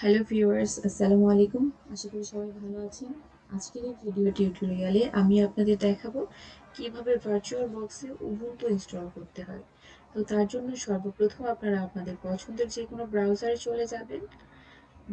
Hello viewers, আসসালামু আলাইকুম। আশা করি সবাই ভালো আছেন। আজকের এই ভিডিও টিউটোরিয়ালে আমি আপনাদের দেখাবো কিভাবে ভার্চুয়াল বক্সে উবুন্টু ইনস্টল করতে হয়। তো তার জন্য সর্বপ্রথম আপনারা আপনাদের পছন্দের যে কোনো ব্রাউজারে চলে যাবেন।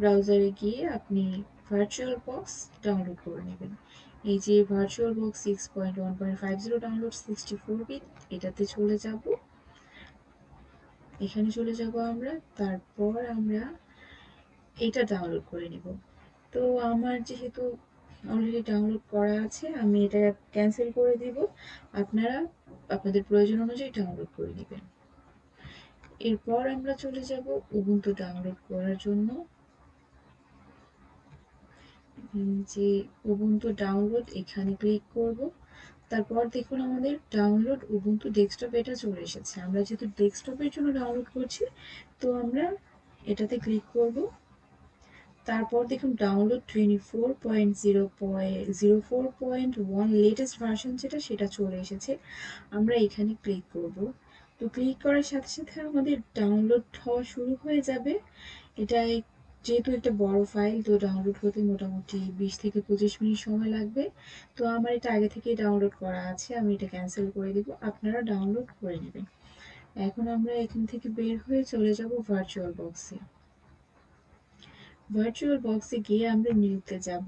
ব্রাউজারে গিয়ে আপনি ভার্চুয়াল বক্স ডাউনলোড করে নেবেন। এই যে ভার্চুয়াল বক্স 6.1.50 ডাউনলোড 64 বিট, এটাতে চলে যাব। এখানে চলে যাব আমরা। তারপর আমরা এটা ডাউনলোড করে নেব। তো আমার যেহেতু অলরেডি ডাউনলোড করা আছে, আমি এটা ক্যান্সেল করে দিব। আপনারা আপনাদের প্রয়োজন অনুযায়ী ডাউনলোড করে নেবেন। এরপর আমরা চলে যাব উবুন্টু ডাউনলোড করার জন্য। যে উবুন্টু ডাউনলোড, এখানে ক্লিক করব। তারপর দেখুন আমাদের ডাউনলোড উবুন্টু ডেস্কটপ এটা চলে এসেছে। আমরা যেহেতু ডেস্কটপের জন্য ডাউনলোড করছি, তো আমরা এটাতে ক্লিক করব। তারপর দেখুন ডাউনলোড 24.0.04.1 লেটেস্ট ভার্সন সেটা চলে এসেছে। আমরা এখানে ক্লিক করব। তো ক্লিক করার সাথে সাথে আমাদের ডাউনলোড হওয়া শুরু হয়ে যাবে। এটা যেহেতু একটা বড় ফাইল, তো ডাউনলোড হতে মোটামুটি 20 থেকে 25 মিনিট সময় লাগবে। তো আমার এটা আগে থেকেই ডাউনলোড করা আছে, আমি এটা ক্যান্সেল করে দিব। আপনারা ডাউনলোড করে নেবেন। এখন আমরা এখান থেকে বের হয়ে চলে যাব ভার্চুয়াল বক্সে। ভার্চুয়াল বক্সে গিয়ে আমরা নিউতে যাব।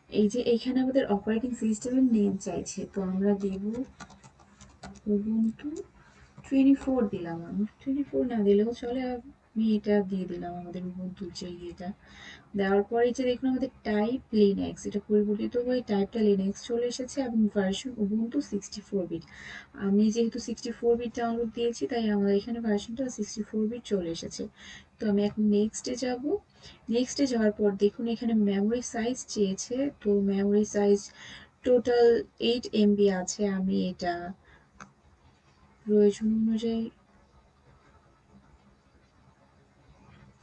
এই যে এখানে আমাদের অপারেটিং সিস্টেমের নেম চাইছে, তো আমরা দেব উবুন্টু 24 দিলাম। আমি 24 না দিলেও চলে, আমি এটা দিয়ে দিলাম আমাদের উবুন্টুর যে এটা দেওয়ার পর এই যে দেখুন আমাদের টাইপ লিনাক্স, এটা পরিবর্তিত হয়ে টাইপটা লিনাক্স চলে এসেছে এবং ভার্সন উবুন্টু 64 বিট। আমি যেহেতু 64 বিট ডাউনলোড দিয়েছি, তাই আমাদের এখানে ভার্সনটা 64 বিট চলে এসেছে। তো আমি এখন নেক্সটে যাব। নেক্সটে যাওয়ার পর দেখুন এখানে মেমোরি সাইজ চেয়েছে। তো মেমোরি সাইজ টোটাল 8 MB আছে। আমি এটা প্রয়োজন অনুযায়ী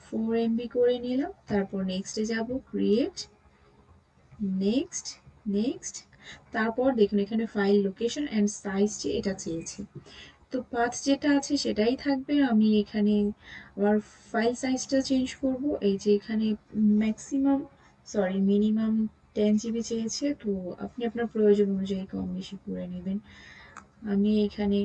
4 MB করে নিলাম। তারপর নেক্সটে যাব, ক্রিয়েট, নেক্সট, নেক্সট। তারপর দেখুন এখানে ফাইল লোকেশন অ্যান্ড সাইজ যে এটা চেয়েছে। তো পাথ যেটা আছে সেটাই থাকবে। আমি এখানে আমার ফাইল সাইজটা চেঞ্জ করব। এই যে এখানে ম্যাক্সিমাম মিনিমাম 10 GB চেয়েছে। তো আপনি আপনার প্রয়োজন অনুযায়ী কম বেশি করে নেবেন। আমি এখানে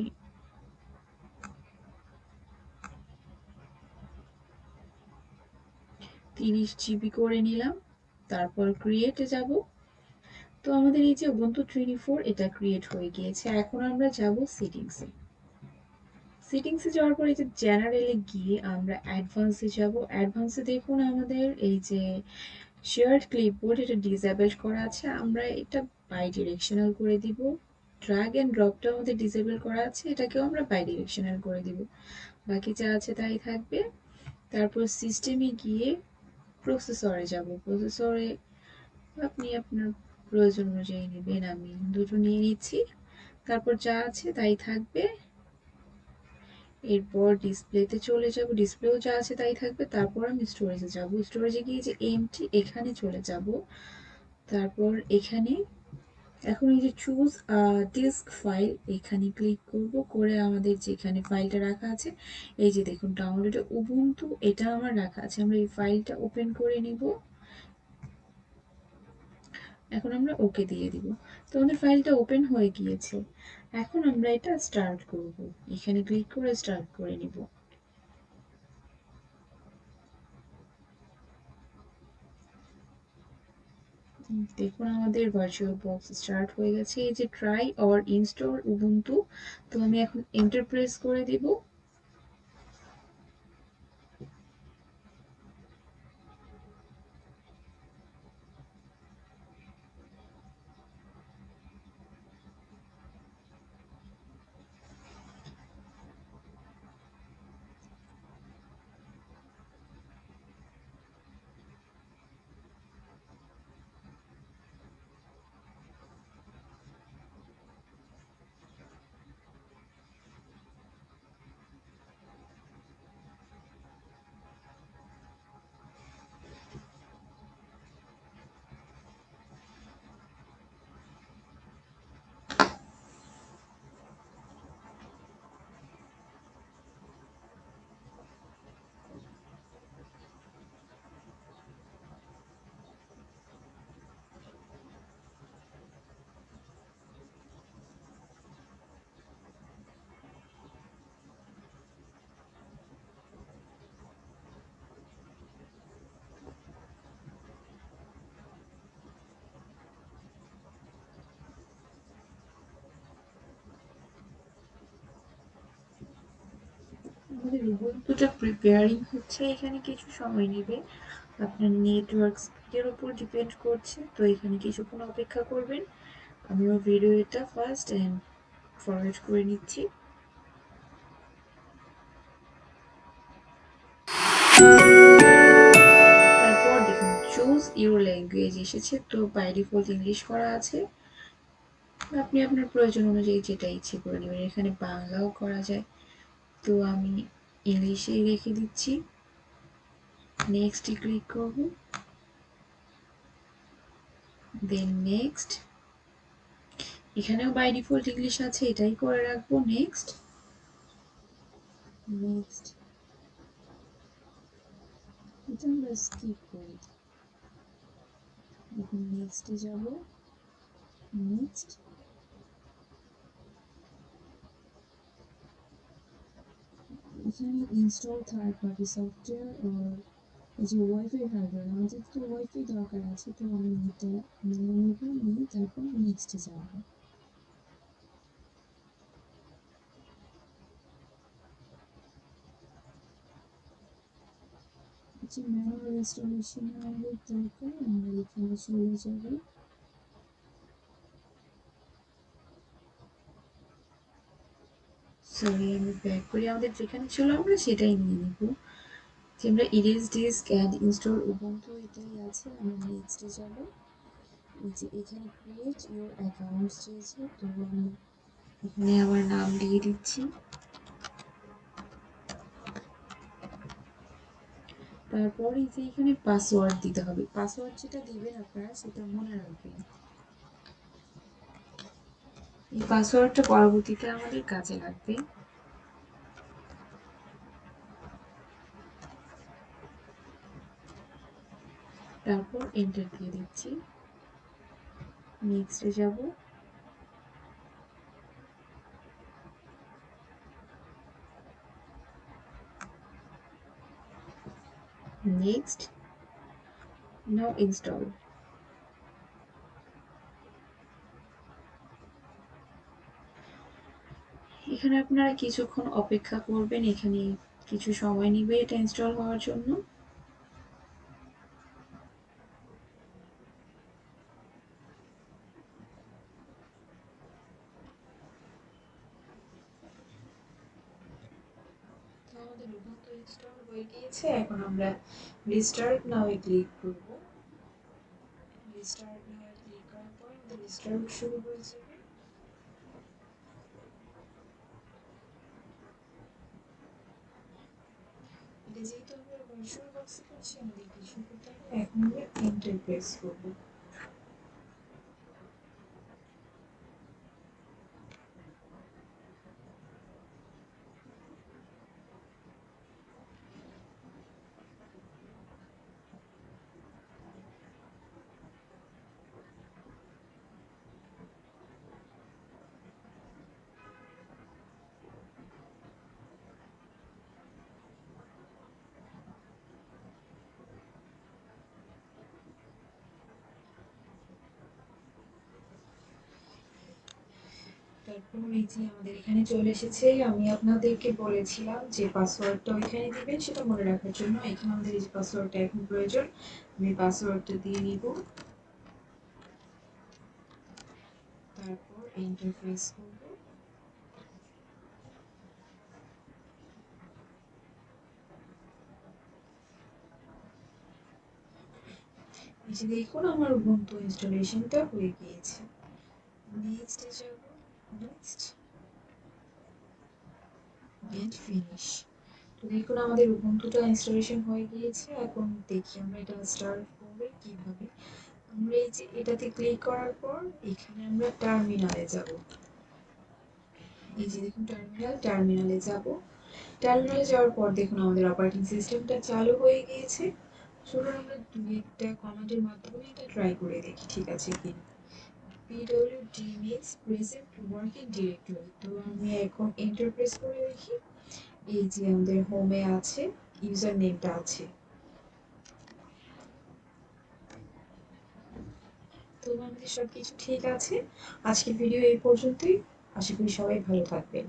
30 GB করে নিলাম। তারপর ক্রিয়েটে যাব। তো আমাদের এই যে উবুন্টু 24 এটা ক্রিয়েট হয়ে গিয়েছে। এখন আমরা যাব সেটিংসে। সেটিংসে যাওয়ার পর এই যে জেনারেলে গিয়ে আমরা অ্যাডভান্সে যাব। অ্যাডভান্সে দেখুন আমাদের এই যে শেয়ার্ড ক্লিপবোর্ড এটা ডিসেবল করা আছে, আমরা এটা বাই ডিরেকশনাল করে দিব। ড্র্যাগ এন্ড ড্রপটা আমাদের ডিসেবল করা আছে, এটাকেও আমরা বাই ডিরেকশনাল করে দিব। বাকি যা আছে তাই থাকবে। তারপর সিস্টেমে গিয়ে প্রসেসরে যাব। প্রসেসরে আপনি আপনার প্রয়োজন অনুযায়ী নেবেন, আমি দুটো নিয়ে নিচ্ছি। তারপর যা আছে তাই থাকবে। এরপর ডিসপ্লেতে চলে যাব, ডিসপ্লেও যা আছে তাই থাকবে। তারপর আমি স্টোরেজে যাব। স্টোরেজে গিয়ে যে এমটি এখানে চলে যাব। তারপর এখানে এখন এই যে চুজ ডিস্ক ফাইল, এখানে ক্লিক করব। করে আমাদের যেখানে ফাইলটা রাখা আছে, এই যে দেখুন ডাউনলোডে উবুন্টু এটা আমার রাখা আছে, আমরা এই ফাইলটা ওপেন করে নিব। এখন আমরা ওকে দিয়ে দিব। তো আমাদের ফাইলটা ওপেন হয়ে গিয়েছে। এখন আমরা এটা স্টার্ট করব। এখানে ক্লিক করে স্টার্ট করে নিব। দেখুন আমাদের ভার্চুয়াল বক্স স্টার্ট হয়ে গেছে। এই যে ট্রাই অর ইনস্টল উবুন্টু, তো আমি এখন এন্টার প্রেস করে দিব। আমাদের উবুন্টুটা প্রিপেয়ারিং হচ্ছে, এখানে কিছু সময় নেবে, আপনার নেটওয়ার্ক স্পিডের উপর ডিপেন্ড করছে। তো এখানে কিছুক্ষণ অপেক্ষা করবেন। আমিও ভিডিওটা ফার্স্ট অ্যান্ড ফরওয়ার্ড করে নিচ্ছি। তারপর দেখুন চুজ ইউর ল্যাঙ্গুয়েজ এসেছে, তো বাই ডিফল্ট ইংলিশ করা আছে। আপনি আপনার প্রয়োজন অনুযায়ী যেটা ইচ্ছে করে নেবেন, এখানে বাংলাও করা যায়, তো আমি ইংলিশেই রেখে দিচ্ছি। নেক্সটে ক্লিক করব, দেন নেক্সট। এখানেও বাই ডিফল্ট ইংলিশ আছে, এটাই করে রাখবো। নেক্সট নেক্সট, এটা আমরা স্কিপ করি। এখন নেক্সটে যাব, নেক্সট। এখানে ইনস্টল থার্ড পার্টি সফটওয়্যার আর এই যে ওয়াইফাই হার্ডওয়্যার, আমাদের তো ওয়াইফাই দরকার আছে, তো আমি এটা নিয়ে নেব, নিয়ে তারপর নেক্সটে যাব। যে ম্যানুয়াল ইনস্টলেশন আমাদের দরকার, আমরা এখানে চলে যাব। সরি, আমি ব্যাক করি, আমাদের যেখানে ছিল আমরা সেটাই নিয়ে নেব। যে আমরা erase disk and install Ubuntu এটাই আছে। আমি নেক্সটে যাব। এই যে এখানে ক্রিয়েট ইউর অ্যাকাউন্টস চেয়েছে, তো আমি এখানে আমার নাম দিয়ে দিচ্ছি। তারপর এই যে এখানে পাসওয়ার্ড দিতে হবে, পাসওয়ার্ড যেটা দিবেন আপনারা সেটা মনে রাখবেন। এই পাসওয়ার্ডটা পরবর্তীতে আমাদের কাজে লাগবে। তারপর এন্টার দিয়ে দিচ্ছি, নেক্সটে যাব। নেক্সট, নাও ইনস্টল। এখানে আপনারা কিছুক্ষণ অপেক্ষা করবেন, এখানে কিছু সময় নিবে এটা ইনস্টল হওয়ার জন্য। তো আমাদের উবুন্টু ইনস্টল হয়ে গিয়েছে, এখন আমরা রিস্টার্ট নাও এ ক্লিক করব। রিস্টার্ট নাও এ ক্লিক করার পর আমাদের রিস্টার্ট শুরু হয়ে যাবে। এটা যেহেতু আমরা ভার্চুয়াল বক্সে করছি, আমাদের কিছু করতে হবে না, এখন আমরা এন্টার প্রেস করব। তারপর এই যে আমাদের এখানে চলে এসেছে। আমি আপনাদেরকে বলেছিলাম যে পাসওয়ার্ডটা ওইখানে দিবেন, সেটা মনে রাখার জন্য এখানে আমাদের এই যে পাসওয়ার্ডটা এখন প্রয়োজন, আমি পাসওয়ার্ডটা দিয়ে নিব। তারপর এন্টার প্রেস করব। এই যে দেখুন আমার উবুন্টু ইনস্টলেশনটা হয়ে গিয়েছে। নেক্সটে যাব, নেক্সট এন্ড ফিনিশ। তো দেখুন আমাদের উবুন্টুটা ইনস্টলেশন হয়ে গিয়েছে। এখন দেখি আমরা এটা স্টার্ট করব কিভাবে। আমরা এই যে এটাতে ক্লিক করার পর এখানে আমরা টার্মিনালে যাব। এই যে দেখুন টার্মিনালে যাব। টার্মিনালে যাওয়ার পর দেখুন আমাদের অপারেটিং সিস্টেমটা চালু হয়ে গিয়েছে। চলুন আমরা দু একটা কমান্ডের মাধ্যমে এটা ট্রাই করে দেখি ঠিক আছে কি। pwd means present working directory, তো আমি এখন এন্টার প্রেস করে দেখি। এই যে আমাদের হোমে আছে, ইউজার নেমটা আছে। তো আমাদের সবকিছু ঠিক আছে। আজকের ভিডিও এই পর্যন্তই। আশা করি সবাই ভালো থাকবেন।